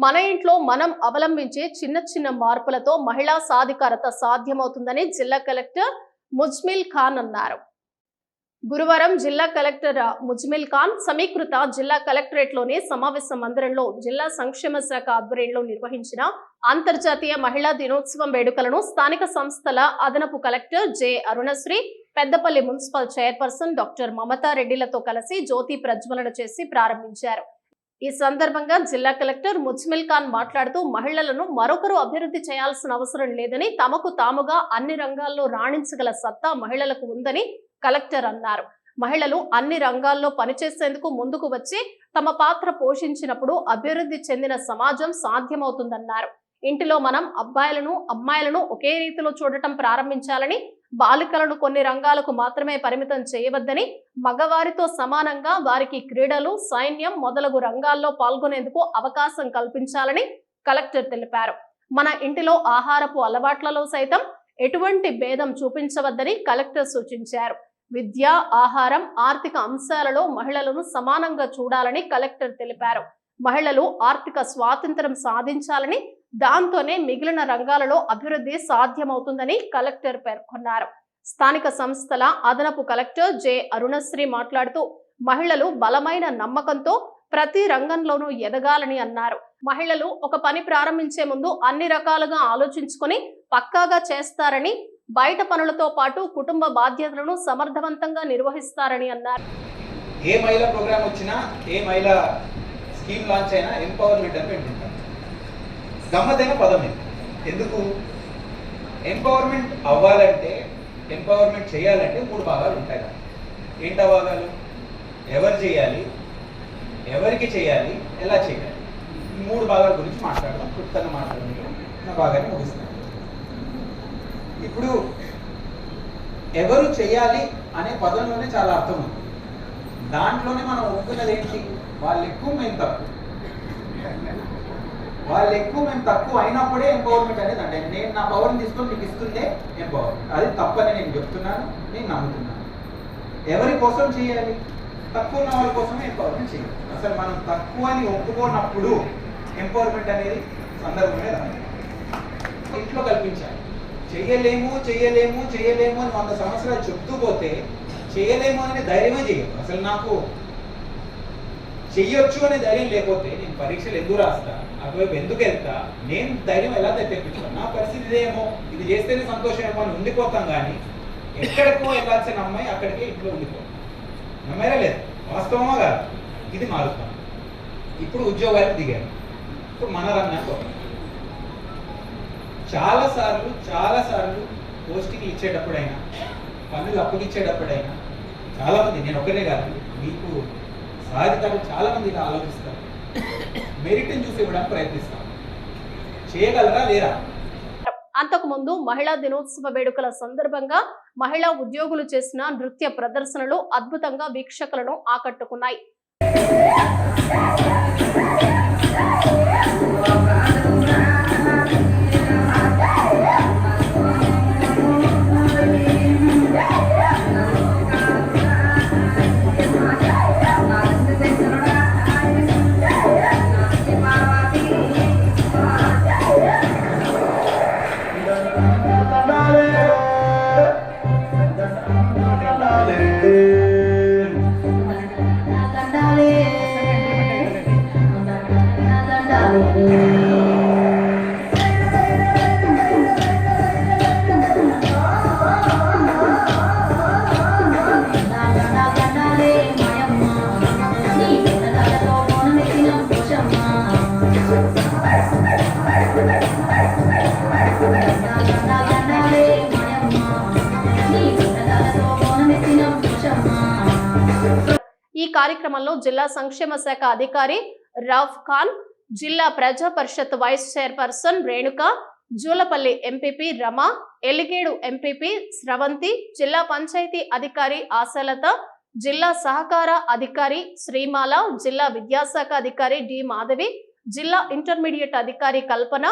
మన ఇంట్లో మనం అవలంబించే చిన్న చిన్న మార్పులతో మహిళా సాధికారత సాధ్యమవుతుందని జిల్లా కలెక్టర్ ముజ్మిల్ ఖాన్ అన్నారు. గురువారం జిల్లా కలెక్టర్ ముజ్మిల్ ఖాన్ సమీకృత జిల్లా కలెక్టరేట్ లోని సమావేశ మందిరంలో జిల్లా సంక్షేమ శాఖ ఆధ్వర్యంలో నిర్వహించిన అంతర్జాతీయ మహిళా దినోత్సవం వేడుకలను స్థానిక సంస్థల అదనపు collector J Arunasri, Peddapalli municipal chairperson doctor Mamata రెడ్డిలతో కలిసి జ్యోతి ప్రజ్వలన చేసి ప్రారంభించారు. ఈ సందర్భంగా జిల్లా కలెక్టర్ ముజ్మిల్ ఖాన్ మాట్లాడుతూ మహిళలను మరొకరు అభివృద్ధి చేయాల్సిన అవసరం లేదని, తమకు తాముగా అన్ని రంగాల్లో రాణించగల సత్తా మహిళలకు ఉందని కలెక్టర్ అన్నారు. మహిళలు అన్ని రంగాల్లో పనిచేసేందుకు ముందుకు వచ్చి తమ పాత్ర పోషించినప్పుడు అభివృద్ధి చెందిన సమాజం సాధ్యమవుతుందన్నారు. ఇంటిలో మనం అబ్బాయిలను అమ్మాయిలను ఒకే రీతిలో చూడటం ప్రారంభించాలని, బాలికలను కొన్ని రంగాలకు మాత్రమే పరిమితం చేయవద్దని, మగవారితో సమానంగా వారికి క్రీడలు, సైన్యం మొదలగు రంగాల్లో పాల్గొనేందుకు అవకాశం కల్పించాలని కలెక్టర్ తెలిపారు. మన ఇంటిలో ఆహారపు అలవాట్లలో సైతం ఎటువంటి భేదం చూపించవద్దని కలెక్టర్ సూచించారు. విద్య, ఆహారం, ఆర్థిక అంశాలలో మహిళలను సమానంగా చూడాలని కలెక్టర్ తెలిపారు. మహిళలు ఆర్థిక స్వాతంత్రం సాధించాలని, దాంతోనే మిగిలిన రంగాలలో అభివృద్ధి సాధ్యమవుతుందని కలెక్టర్ పేర్కొన్నారు. స్థానిక సంస్థల అదనపు కలెక్టర్ జె అరుణశ్రీ మాట్లాడుతూ మహిళలు బలమైన నమ్మకంతో ప్రతి రంగంలోనూ ఎదగాలని అన్నారు. మహిళలు ఒక పని ప్రారంభించే ముందు అన్ని రకాలుగా ఆలోచించుకొని పక్కాగా చేస్తారని, బయట పనులతో పాటు కుటుంబ బాధ్యతలను సమర్థవంతంగా నిర్వహిస్తారని అన్నారు. ఏ మహిళా ప్రోగ్రామ్ వచ్చినా, ఏ మహిళా స్కీమ్ లాంచ్ అయినా ఎంపవర్మెంట్ అని పెట్టుకుంటారు. గమ్మతైన పదం ఇది. ఎందుకు ఎంపవర్మెంట్ అవ్వాలంటే, ఎంపవర్మెంట్ చేయాలంటే 3 భాగాలు ఉంటాయి కదా. ఏంటా భాగాలు? ఎవరు చేయాలి, ఎవరికి చేయాలి, ఎలా చేయాలి. ఈ 3 భాగాల గురించి మాట్లాడదాం. క్లుప్తంగా మాట్లాడడం నా భాగాన్ని ముగిస్తాను. ఇప్పుడు ఎవరు చేయాలి అనే పదంలోనే చాలా అర్థం ఉంది. దాంట్లోనే మనం ఒప్పుకున్నది ఏంటి? వాళ్ళు ఎక్కువ, మేము తక్కువ. వాళ్ళు ఎక్కువ, మేము తక్కువ అయినప్పుడే ఎంపవర్మెంట్ అనేది. అంటే నేను నా పవర్ని తీసుకొని మీకు ఇస్తుందే ఎంపవర్మెంట్. అది తప్పని నేను చెప్తున్నాను, నేను నమ్ముతున్నాను. ఎవరి కోసం చేయాలి? తక్కువ ఉన్న వాళ్ళ కోసమే ఎంపవర్మెంట్ చేయాలి. అసలు మనం తక్కువ అని ఒప్పుకోనప్పుడు ఎంపవర్మెంట్ అనేది సందర్భమే రాదు. ఇంట్లో కల్పించాలి. చేయలేము చేయలేము చేయలేము అని 100 సంవత్సరాలు చెప్తూ పోతే చేయలేము అనే ధైర్యమే చేయదు. అసలు నాకు చెయ్యొచ్చు అనే ధైర్యం లేకపోతే నేను పరీక్షలు ఎందుకు రాస్తా, అటువైపు ఎందుకు వెళ్తా, నేను ధైర్యం ఎలా తెప్పించుకోను? నా పరిస్థితి ఇదేమో, ఇది చేస్తేనే సంతోషమేమో అని ఉండిపోతాం. కానీ ఎక్కడికో వెళ్ళాల్సిన అమ్మాయి అక్కడికే ఇంట్లో ఉండిపోతాం. నమ్మేరా లేదు? వాస్తవమా కాదు? ఇది మారుతాం. ఇప్పుడు ఉద్యోగాలు దిగారు. ఇప్పుడు మన రంగంలో చాలాసార్లు పోస్టింగ్లు ఇచ్చేటప్పుడైనా, పన్నులు అప్పగిచ్చేటప్పుడైనా చాలామంది, నేను ఒక్కనే కాదు, మీకు సాధికారులు చాలామంది ఇలా ఆలోచిస్తారు. మెరిట్ని చూసి ఇవ్వడానికి ప్రయత్నిస్తారు. చేయగలరా లేరా? అంతకుముందు మహిళా దినోత్సవ వేడుకల సందర్భంగా మహిళా ఉద్యోగులు చేసిన నృత్య ప్రదర్శనలు అద్భుతంగా వీక్షకులను ఆకట్టుకున్నాయి. ఈ కార్యక్రమంలో జిల్లా సంక్షేమ శాఖ అధికారి రౌఫ్ ఖాన్, జిల్లా ప్రజా parishad vice chairperson Renuka, Julapalli MPP Rama, Eligedu MPP Sravanthi, జిల్లా పంచాయతీ అధికారి ఆశలత, జిల్లా సహకార అధికారి శ్రీమాల, జిల్లా విద్యాశాఖ అధికారి డి మాధవి, జిల్లా ఇంటర్మీడియట్ అధికారి కల్పన,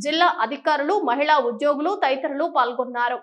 జిల్లా అధికారులు, మహిళా ఉద్యోగులు తదితరులు పాల్గొన్నారు.